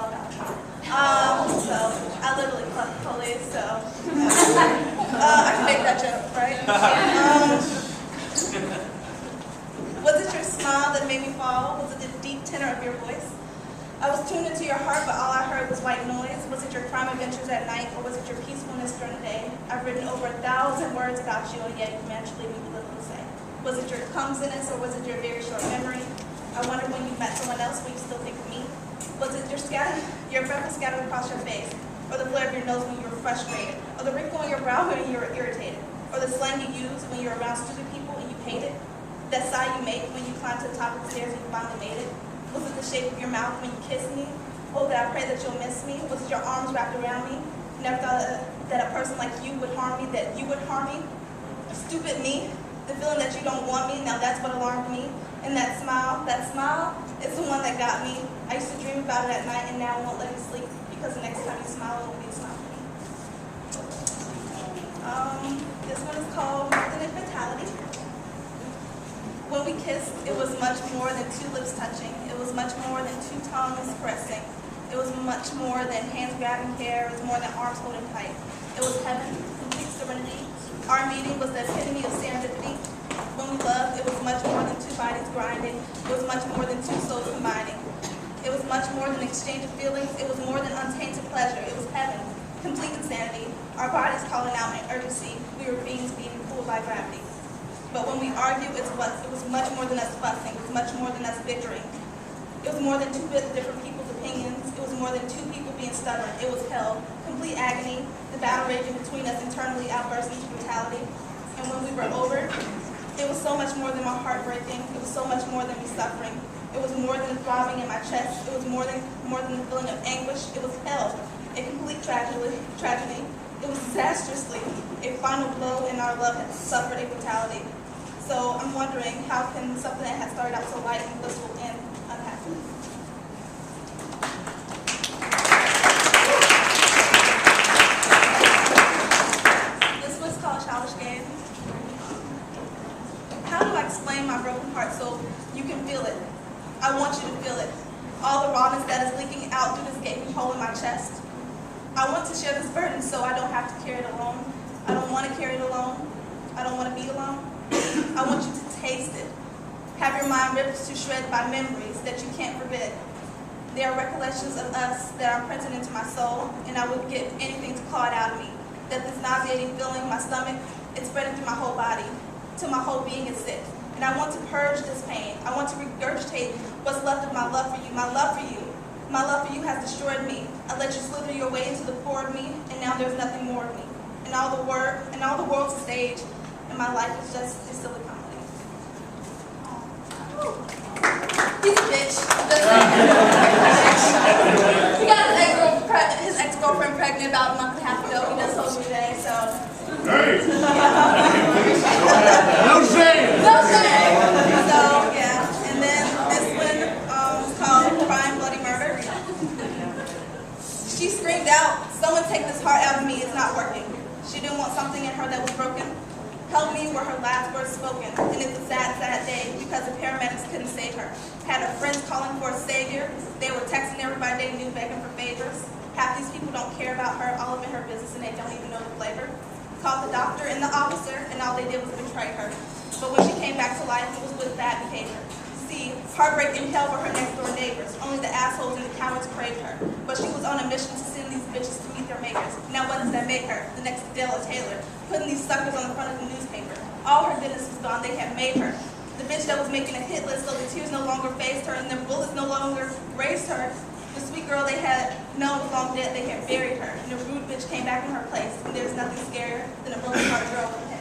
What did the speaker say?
all about it. So I literally plucked police, so I can make that joke, right? Was it your smile that made me fall? Was it the deep tenor of your voice? I was tuned into your heart, but all I heard was white noise. Was it your crime adventures at night, or was it your peacefulness during the day? I've written over 1,000 words about you, and yet you managed to leave me with little to say. Was it your clumsiness, or was it your very short memory? I wondered when you met someone else, will you still think of me? Was it your breath was scattered across your face, or the flare of your nose when you were frustrated, or the wrinkle on your brow when you were irritated, or the slang you used when you were around stupid people and you hated? That sigh you make when you climbed to the top of the stairs and you finally made it? Was it the shape of your mouth when you kissed me? Oh, that I pray that you'll miss me? Was it your arms wrapped around me? Never thought that a person like you would harm me, that you would harm me? Stupid me? The feeling that you don't want me, now that's what alarmed me. And that smile is the one that got me. I used to dream about it at night, and now I won't let me sleep because the next time you smile, it won't be a smile for me. This one is called Method Fatality. When we kissed, it was much more than two lips touching. It was much more than two tongues pressing. It was much more than hands grabbing hair. It was more than arms holding tight. It was heaven, complete serenity. Our meeting was the epitome of serendipity. When we loved, it was much more than two bodies grinding. It was much more than two souls combining. It was much more than an exchange of feelings. It was more than untainted pleasure. It was heaven, complete insanity. Our bodies calling out in urgency. We were beings being pulled by gravity. But when we argued, it was much more than us fussing. It was much more than us bickering. It was more than two different people's opinions. It was more than two people being stubborn. It was hell, complete agony, the battle raging between us internally outburst into brutality. And when we were over, it was so much more than my heart breaking. It was so much more than me suffering. It was more than the throbbing in my chest. It was more than the feeling of anguish. It was hell, a complete tragedy. It was disastrously a final blow, and our love had suffered a brutality. So I'm wondering, how can something that had started out so light and blissful end unhappy? This was called Childish Game. How do I explain my broken heart so you can feel it? I want you to feel it. All the rawness that is leaking out through this gaping hole in my chest. I want to share this burden so I don't have to carry it alone. I don't want to carry it alone. I don't want to be alone. I want you to taste it. Have your mind ripped to shreds by memories that you can't forget. There are recollections of us that are printed into my soul, and I would give anything to claw it out of me. That this nauseating feeling in my stomach, it's spreading through my whole body, till my whole being is sick. And I want to purge this pain. I want to regurgitate what's left of my love for you. My love for you. My love for you has destroyed me. I let you slither your way into the core of me, and now there's nothing more of me. And all the world's a stage, and my life is just a silly comedy. He's a bitch. He got his ex-girlfriend pregnant about a month and a half ago. He does social today, so. Hey! No shame! So, yeah. And then this one is called Crime, Bloody Murder. She screamed out, "Someone take this heart out of me, it's not working." She didn't want something in her that was broken. Help me were her last words spoken. And it's a sad, sad day because the paramedics couldn't save her. Had her friends calling for a savior. They were texting everybody they knew begging for favors. Half these people don't care about her, all up in her business, and they don't even know the flavor. Called the doctor and the officer, and all they did was betray her. But when she came back to life, it was with bad behavior. See, heartbreak and hell were her next-door neighbors. Only the assholes and the cowards craved her. But she was on a mission to send these bitches to meet their makers. Now what does that make her? The next Della Taylor, putting these suckers on the front of the newspaper. All her goodness was gone, they had made her. The bitch that was making a hit list so the tears no longer phased her and the bullets no longer raised her. The sweet girl they had known was long dead, they had buried her. And the rude bitch came back in her place. And there's nothing scarier than a broken heart girl with a